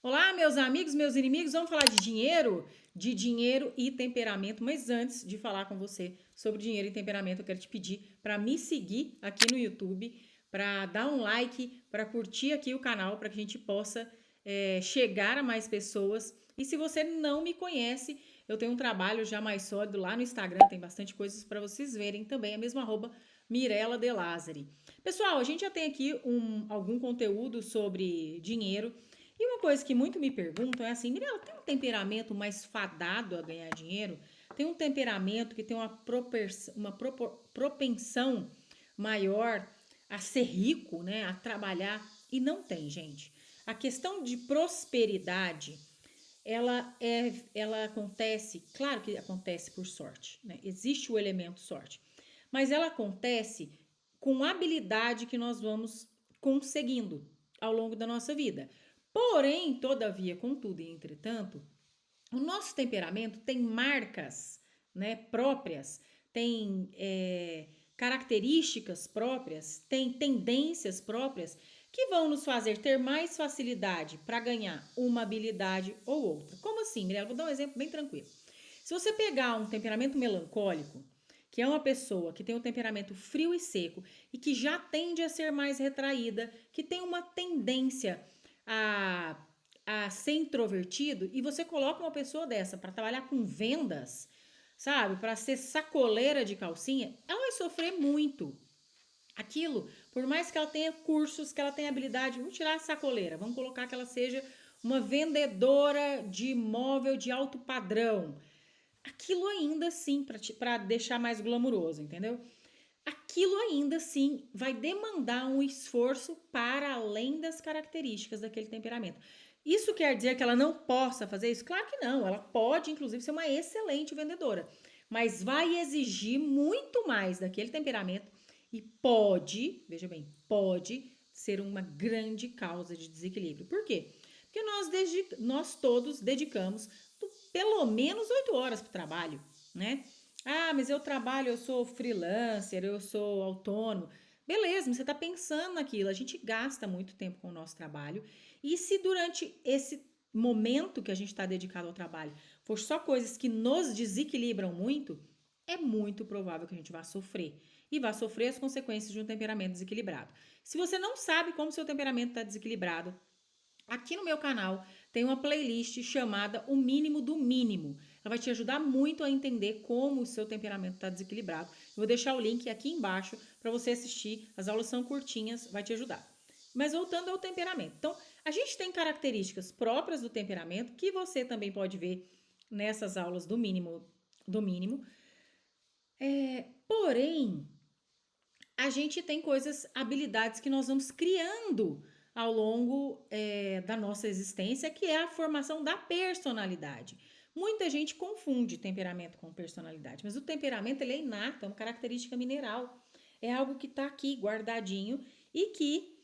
Olá, meus amigos, meus inimigos, vamos falar de dinheiro e temperamento. Mas antes de falar com você sobre dinheiro e temperamento, eu quero te pedir para me seguir aqui no YouTube, para dar um like, para curtir aqui o canal, para que a gente possa chegar a mais pessoas. E se você não me conhece, eu tenho um trabalho já mais sólido lá no Instagram, tem bastante coisas para vocês verem também, a mesma arroba Mirela De Lázari. Pessoal, a gente já tem aqui algum conteúdo sobre dinheiro. E uma coisa que muito me perguntam é assim, Mirella, tem um temperamento mais fadado a ganhar dinheiro? Tem um temperamento que tem propensão maior a ser rico, né? A trabalhar? E não tem, gente. A questão de prosperidade, ela acontece, claro que acontece por sorte, né? Existe o elemento sorte, mas ela acontece com habilidade que nós vamos conseguindo ao longo da nossa vida. Porém, todavia, contudo e entretanto, o nosso temperamento tem marcas, né, próprias, tem características próprias, tem tendências próprias que vão nos fazer ter mais facilidade para ganhar uma habilidade ou outra. Como assim, Mirella? Vou dar um exemplo bem tranquilo. Se você pegar um temperamento melancólico, que é uma pessoa que tem um temperamento frio e seco e que já tende a ser mais retraída, que tem uma tendência a, a ser introvertido, e você coloca uma pessoa dessa para trabalhar com vendas, sabe, para ser sacoleira de calcinha, ela vai sofrer muito. Aquilo, por mais que ela tenha cursos, que ela tenha habilidade, vamos tirar a sacoleira, vamos colocar que ela seja uma vendedora de móvel de alto padrão. Aquilo ainda assim, para deixar mais glamuroso, entendeu? Aquilo ainda assim vai demandar um esforço para além das características daquele temperamento. Isso quer dizer que ela não possa fazer isso? Claro que não. Ela pode, inclusive, ser uma excelente vendedora, mas vai exigir muito mais daquele temperamento e pode, veja bem, pode ser uma grande causa de desequilíbrio. Por quê? Porque nós todos dedicamos pelo menos 8 horas para o trabalho, né? Ah, mas eu trabalho, eu sou freelancer, eu sou autônomo. Beleza, mas você está pensando naquilo. A gente gasta muito tempo com o nosso trabalho. E se durante esse momento que a gente está dedicado ao trabalho for só coisas que nos desequilibram muito, é muito provável que a gente vá sofrer. E vá sofrer as consequências de um temperamento desequilibrado. Se você não sabe como seu temperamento está desequilibrado, aqui no meu canal tem uma playlist chamada O Mínimo do Mínimo. Ela vai te ajudar muito a entender como o seu temperamento está desequilibrado. Eu vou deixar o link aqui embaixo para você assistir. As aulas são curtinhas, vai te ajudar. Mas voltando ao temperamento. Então, a gente tem características próprias do temperamento que você também pode ver nessas aulas do mínimo. Porém, a gente tem coisas, habilidades que nós vamos criando ao longo da nossa existência, que é a formação da personalidade. Muita gente confunde temperamento com personalidade, mas o temperamento ele é inato, é uma característica mineral. É algo que está aqui guardadinho e que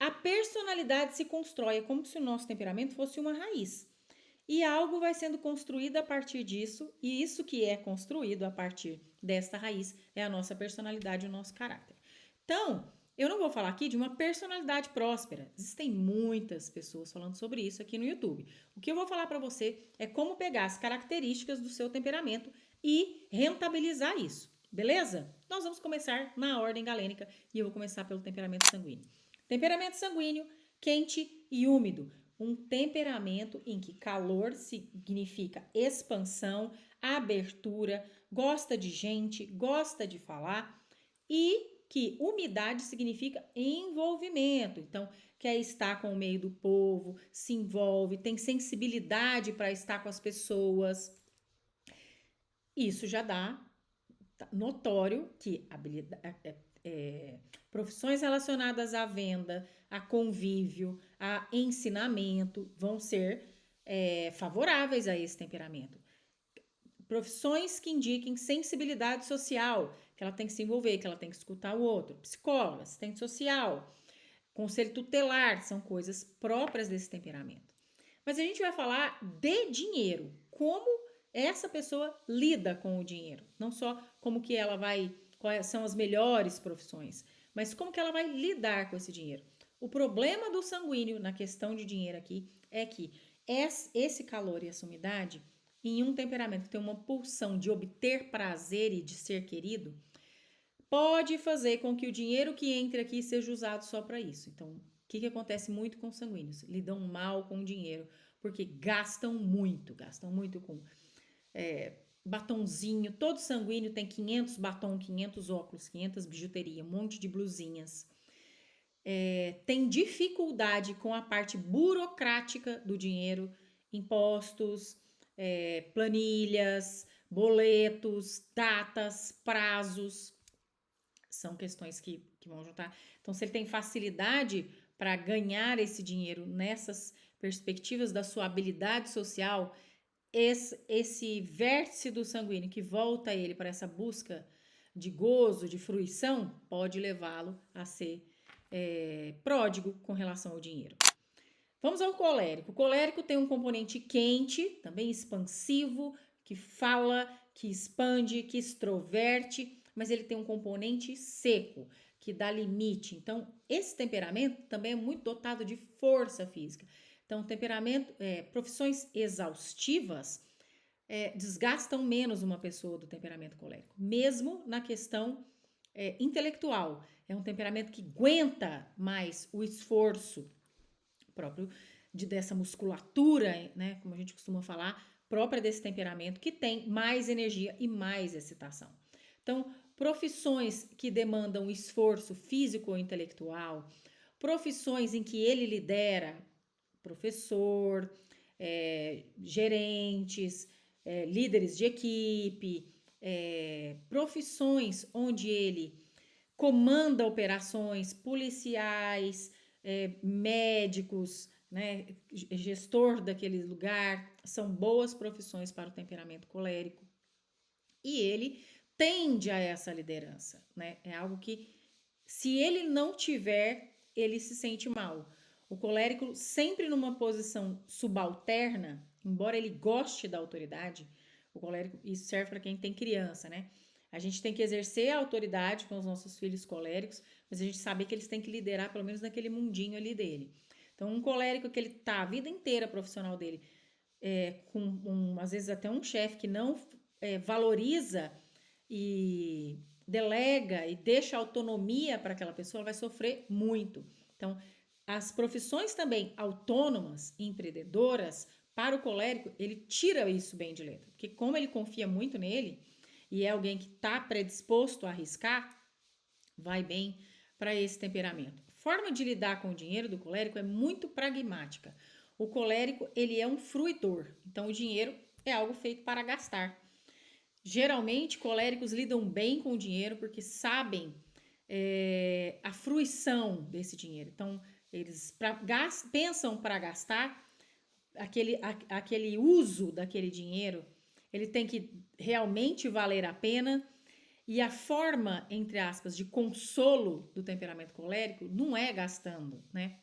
a personalidade se constrói, é como se o nosso temperamento fosse uma raiz. E algo vai sendo construído a partir disso, e isso que é construído a partir desta raiz é a nossa personalidade, o nosso caráter. Então, eu não vou falar aqui de uma personalidade próspera. Existem muitas pessoas falando sobre isso aqui no YouTube. O que eu vou falar para você é como pegar as características do seu temperamento e rentabilizar isso, beleza? Nós vamos começar na ordem galênica e eu vou começar pelo temperamento sanguíneo. Temperamento sanguíneo, quente e úmido. Um temperamento em que calor significa expansão, abertura, gosta de gente, gosta de falar, e que umidade significa envolvimento. Então, quer estar com o meio do povo, se envolve, tem sensibilidade para estar com as pessoas. Isso já dá notório que profissões relacionadas à venda, a convívio, a ensinamento vão ser favoráveis a esse temperamento. Profissões que indiquem sensibilidade social, que ela tem que se envolver, que ela tem que escutar o outro. Psicóloga, assistente social, conselho tutelar, são coisas próprias desse temperamento. Mas a gente vai falar de dinheiro, como essa pessoa lida com o dinheiro, não só como que ela vai, quais são as melhores profissões, mas como que ela vai lidar com esse dinheiro. O problema do sanguíneo na questão de dinheiro aqui é que esse calor e essa umidade, em um temperamento que tem uma pulsão de obter prazer e de ser querido, pode fazer com que o dinheiro que entre aqui seja usado só para isso. Então, o que acontece muito com os sanguíneos? Lidam mal com o dinheiro, porque gastam muito com batonzinho. Todo sanguíneo tem 500 batom, 500 óculos, 500 bijuteria, um monte de blusinhas. Tem dificuldade com a parte burocrática do dinheiro, impostos, planilhas, boletos, datas, prazos. São questões que vão juntar. Então, se ele tem facilidade para ganhar esse dinheiro nessas perspectivas da sua habilidade social, esse vértice do sanguíneo que volta ele para essa busca de gozo, de fruição, pode levá-lo a ser pródigo com relação ao dinheiro. Vamos ao colérico. O colérico tem um componente quente, também expansivo, que fala, que expande, que extroverte, mas ele tem um componente seco, que dá limite. Então, esse temperamento também é muito dotado de força física. Então, profissões exaustivas desgastam menos uma pessoa do temperamento colérico, mesmo na questão intelectual. É um temperamento que aguenta mais o esforço próprio dessa musculatura, né, como a gente costuma falar, própria desse temperamento, que tem mais energia e mais excitação. Então, profissões que demandam esforço físico ou intelectual, profissões em que ele lidera, professor, gerentes, líderes de equipe, profissões onde ele comanda operações policiais, médicos, né, gestor daquele lugar, são boas profissões para o temperamento colérico. E ele tende a essa liderança, né? É algo que, se ele não tiver, ele se sente mal. O colérico, sempre numa posição subalterna, embora ele goste da autoridade, o colérico, isso serve para quem tem criança, né? A gente tem que exercer a autoridade com os nossos filhos coléricos, mas a gente sabe que eles têm que liderar, pelo menos naquele mundinho ali dele. Então, um colérico que ele tá a vida inteira profissional dele, às vezes até um chefe que não valoriza e delega e deixa autonomia para aquela pessoa, ela vai sofrer muito. Então, as profissões também autônomas, empreendedoras, para o colérico, ele tira isso bem de letra. Porque como ele confia muito nele e é alguém que está predisposto a arriscar, vai bem para esse temperamento. A forma de lidar com o dinheiro do colérico é muito pragmática. O colérico, ele é um fruidor. Então, o dinheiro é algo feito para gastar. Geralmente, coléricos lidam bem com o dinheiro porque sabem a fruição desse dinheiro. Então, eles pensam para gastar, aquele uso daquele dinheiro, ele tem que realmente valer a pena. E a forma, entre aspas, de consolo do temperamento colérico não é gastando, né?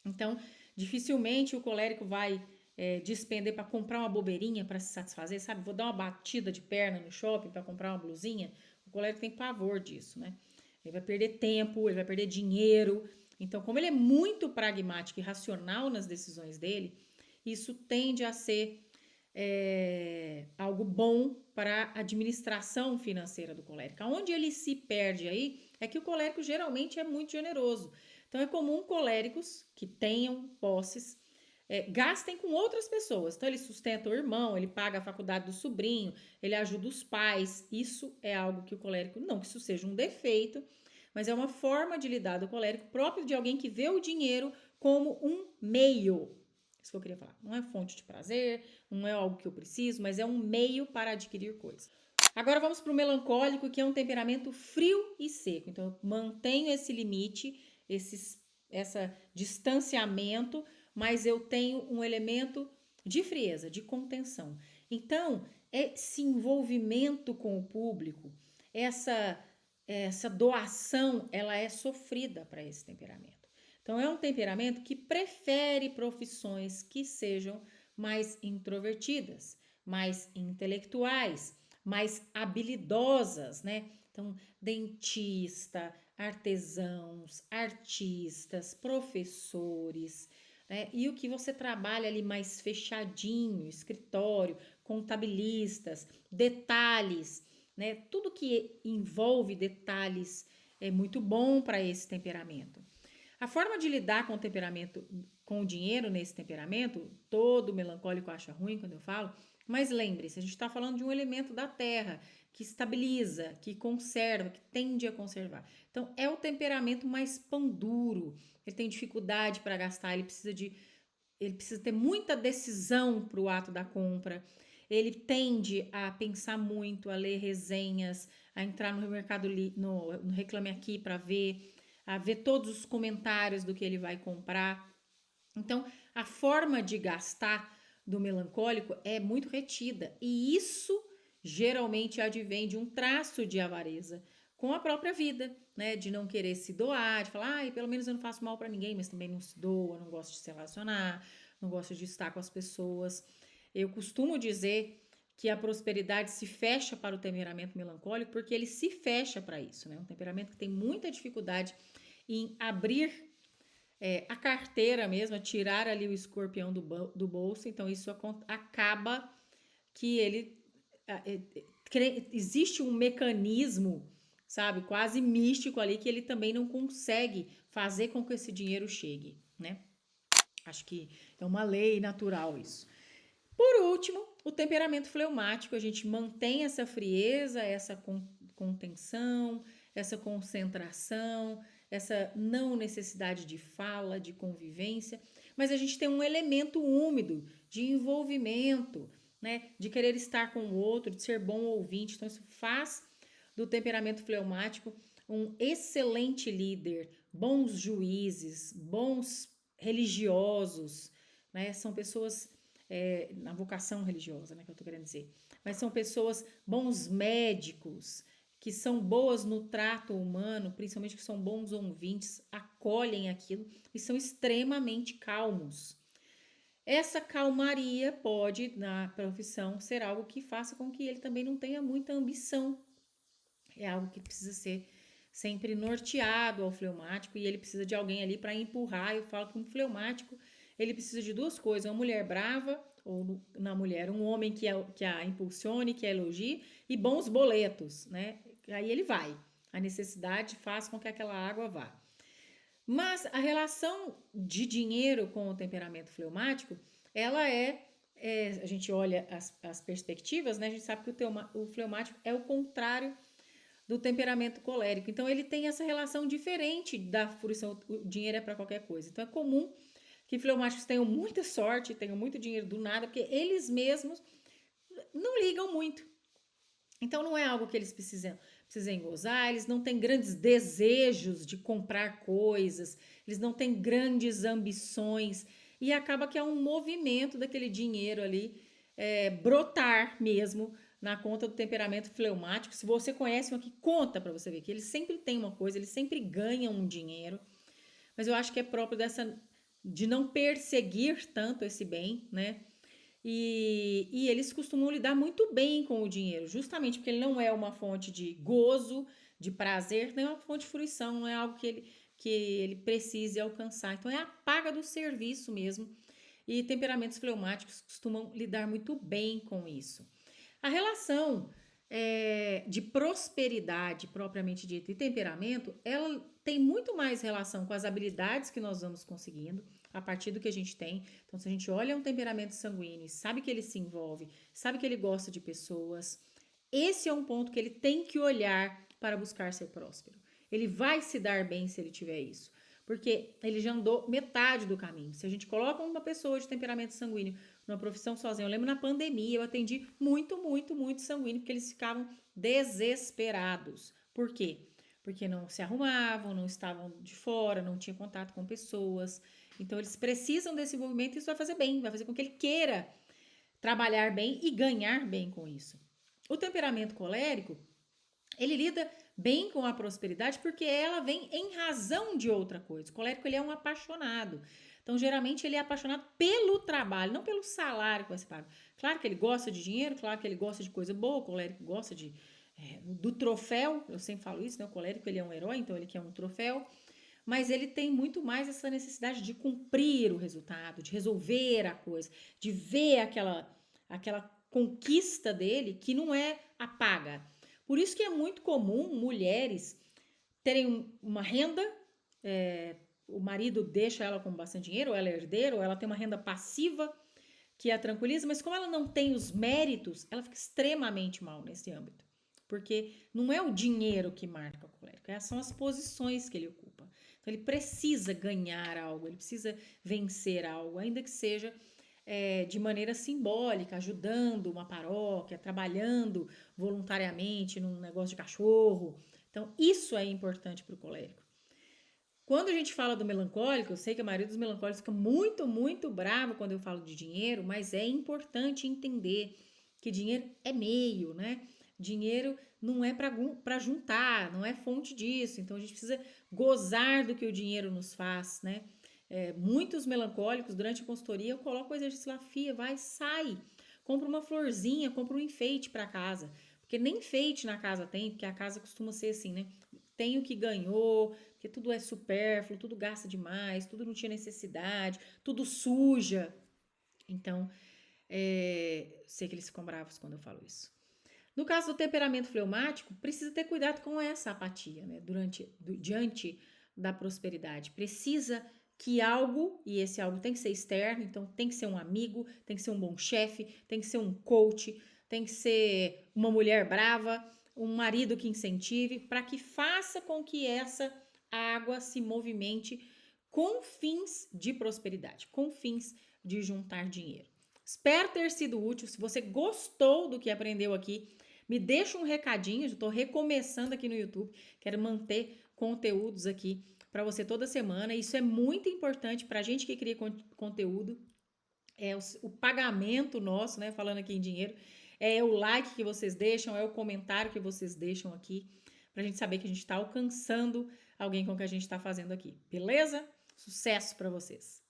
Então, dificilmente o colérico vai despender para comprar uma bobeirinha para se satisfazer, sabe? Vou dar uma batida de perna no shopping para comprar uma blusinha. O colérico tem pavor disso, né? Ele vai perder tempo, ele vai perder dinheiro. Então, como ele é muito pragmático e racional nas decisões dele, isso tende a ser algo bom para a administração financeira do colérico. Onde ele se perde aí é que o colérico geralmente é muito generoso. Então, é comum coléricos que tenham posses gastem com outras pessoas. Então, ele sustenta o irmão, ele paga a faculdade do sobrinho, ele ajuda os pais. Isso é algo que o colérico, não que isso seja um defeito, mas é uma forma de lidar do colérico próprio de alguém que vê o dinheiro como um meio. Isso que eu queria falar. Não é fonte de prazer, não é algo que eu preciso, mas é um meio para adquirir coisas. Agora vamos para o melancólico, que é um temperamento frio e seco. Então, eu mantenho esse limite, esse distanciamento, mas eu tenho um elemento de frieza, de contenção. Então, esse envolvimento com o público, essa doação, ela é sofrida para esse temperamento. Então, é um temperamento que prefere profissões que sejam mais introvertidas, mais intelectuais, mais habilidosas, né? Então, dentista, artesãos, artistas, professores, né? E o que você trabalha ali mais fechadinho, escritório, contabilistas, detalhes, né? Tudo que envolve detalhes é muito bom para esse temperamento. A forma de lidar com o temperamento, com o dinheiro nesse temperamento, todo melancólico acha ruim quando eu falo, mas lembre-se, a gente está falando de um elemento da terra que estabiliza, que conserva, que tende a conservar. Então, é o temperamento mais pão duro. Ele tem dificuldade para gastar, ele precisa ter muita decisão para o ato da compra. Ele tende a pensar muito, a ler resenhas, a entrar no Mercado no Reclame Aqui para ver, a ver todos os comentários do que ele vai comprar. Então, a forma de gastar do melancólico é muito retida e isso geralmente advém de um traço de avareza com a própria vida, né? De não querer se doar, de falar, ai, pelo menos eu não faço mal para ninguém, mas também não se doa, não gosto de se relacionar, não gosto de estar com as pessoas. Eu costumo dizer que a prosperidade se fecha para o temperamento melancólico porque ele se fecha para isso, né? Um temperamento que tem muita dificuldade em abrir a carteira mesmo, tirar ali o escorpião do bolso, então isso acaba que ele existe um mecanismo, sabe, quase místico ali que ele também não consegue fazer com que esse dinheiro chegue, né? Acho que é uma lei natural isso. Por último, o temperamento fleumático, a gente mantém essa frieza, essa contenção, essa concentração, essa não necessidade de fala, de convivência, mas a gente tem um elemento úmido de envolvimento, né, de querer estar com o outro, de ser bom ouvinte. Então isso faz do temperamento fleumático um excelente líder, bons juízes, bons religiosos, né? São pessoas na vocação religiosa, né, que eu tô querendo dizer, mas são pessoas, bons médicos, que são boas no trato humano, principalmente que são bons ouvintes, acolhem aquilo e são extremamente calmos. Essa calmaria pode, na profissão, ser algo que faça com que ele também não tenha muita ambição. É algo que precisa ser sempre norteado ao fleumático e ele precisa de alguém ali para empurrar. Eu falo que um fleumático, ele precisa de duas coisas, uma mulher brava, ou na mulher, um homem que a impulsione, que a elogie, e bons boletos, né? Aí ele vai. A necessidade faz com que aquela água vá. Mas a relação de dinheiro com o temperamento fleumático, ela a gente olha as perspectivas, né? A gente sabe que o fleumático é o contrário do temperamento colérico. Então, ele tem essa relação diferente da fruição. O dinheiro é para qualquer coisa. Então, é comum que fleumáticos tenham muita sorte, tenham muito dinheiro do nada, porque eles mesmos não ligam muito. Então, não é algo que eles precisem gozar, eles não têm grandes desejos de comprar coisas, eles não têm grandes ambições, e acaba que é um movimento daquele dinheiro ali brotar mesmo na conta do temperamento fleumático. Se você conhece um aqui, conta para você ver que ele sempre tem uma coisa, ele sempre ganha um dinheiro, mas eu acho que é próprio de não perseguir tanto esse bem, né? E eles costumam lidar muito bem com o dinheiro, justamente porque ele não é uma fonte de gozo, de prazer, nem uma fonte de fruição, não é algo que ele precise alcançar. Então é a paga do serviço mesmo. E temperamentos fleumáticos costumam lidar muito bem com isso. A relação de prosperidade propriamente dita e temperamento, ela tem muito mais relação com as habilidades que nós vamos conseguindo a partir do que a gente tem. Então, se a gente olha um temperamento sanguíneo, sabe que ele se envolve, sabe que ele gosta de pessoas, esse é um ponto que ele tem que olhar para buscar ser próspero. Ele vai se dar bem se ele tiver isso, porque ele já andou metade do caminho. Se a gente coloca uma pessoa de temperamento sanguíneo numa profissão sozinha, eu lembro na pandemia, eu atendi muito sanguíneo, porque eles ficavam desesperados. Por quê? Porque não se arrumavam, não estavam de fora, não tinham contato com pessoas. Então, eles precisam desse envolvimento e isso vai fazer bem, vai fazer com que ele queira trabalhar bem e ganhar bem com isso. O temperamento colérico, ele lida bem com a prosperidade porque ela vem em razão de outra coisa. O colérico, ele é um apaixonado. Então, geralmente, ele é apaixonado pelo trabalho, não pelo salário que vai ser pago. Claro que ele gosta de dinheiro, claro que ele gosta de coisa boa, o colérico gosta do troféu, eu sempre falo isso, né? O colérico, ele é um herói, então ele quer um troféu, mas ele tem muito mais essa necessidade de cumprir o resultado, de resolver a coisa, de ver aquela conquista dele que não é a paga. Por isso que é muito comum mulheres terem uma renda, o marido deixa ela com bastante dinheiro, ou ela é herdeira, ou ela tem uma renda passiva que a tranquiliza, mas como ela não tem os méritos, ela fica extremamente mal nesse âmbito. Porque não é o dinheiro que marca o colérico, são as posições que ele ocupa. Então ele precisa ganhar algo, ele precisa vencer algo, ainda que seja de maneira simbólica, ajudando uma paróquia, trabalhando voluntariamente num negócio de cachorro. Então isso é importante para o colérico. Quando a gente fala do melancólico, eu sei que a maioria dos melancólicos fica muito, muito bravo quando eu falo de dinheiro, mas é importante entender que dinheiro é meio, né? Dinheiro não é para juntar, não é fonte disso. Então a gente precisa gozar do que o dinheiro nos faz, né? Muitos melancólicos, durante a consultoria, eu coloco o exercício lá, fia, vai, sai, compra uma florzinha, compra um enfeite para casa. Porque nem enfeite na casa tem, porque a casa costuma ser assim, né? Tem o que ganhou, porque tudo é supérfluo, tudo gasta demais, tudo não tinha necessidade, tudo suja. Então, sei que eles ficam bravos quando eu falo isso. No caso do temperamento fleumático, precisa ter cuidado com essa apatia, né? Diante da prosperidade. Precisa que algo, e esse algo tem que ser externo, então tem que ser um amigo, tem que ser um bom chefe, tem que ser um coach, tem que ser uma mulher brava, um marido que incentive, para que faça com que essa água se movimente com fins de prosperidade, com fins de juntar dinheiro. Espero ter sido útil. Se você gostou do que aprendeu aqui, me deixa um recadinho. Eu estou recomeçando aqui no YouTube. Quero manter conteúdos aqui para você toda semana. Isso é muito importante para a gente que cria conteúdo. É o pagamento nosso, né? Falando aqui em dinheiro. É o like que vocês deixam, é o comentário que vocês deixam aqui, para a gente saber que a gente está alcançando alguém com o que a gente está fazendo aqui. Beleza? Sucesso para vocês!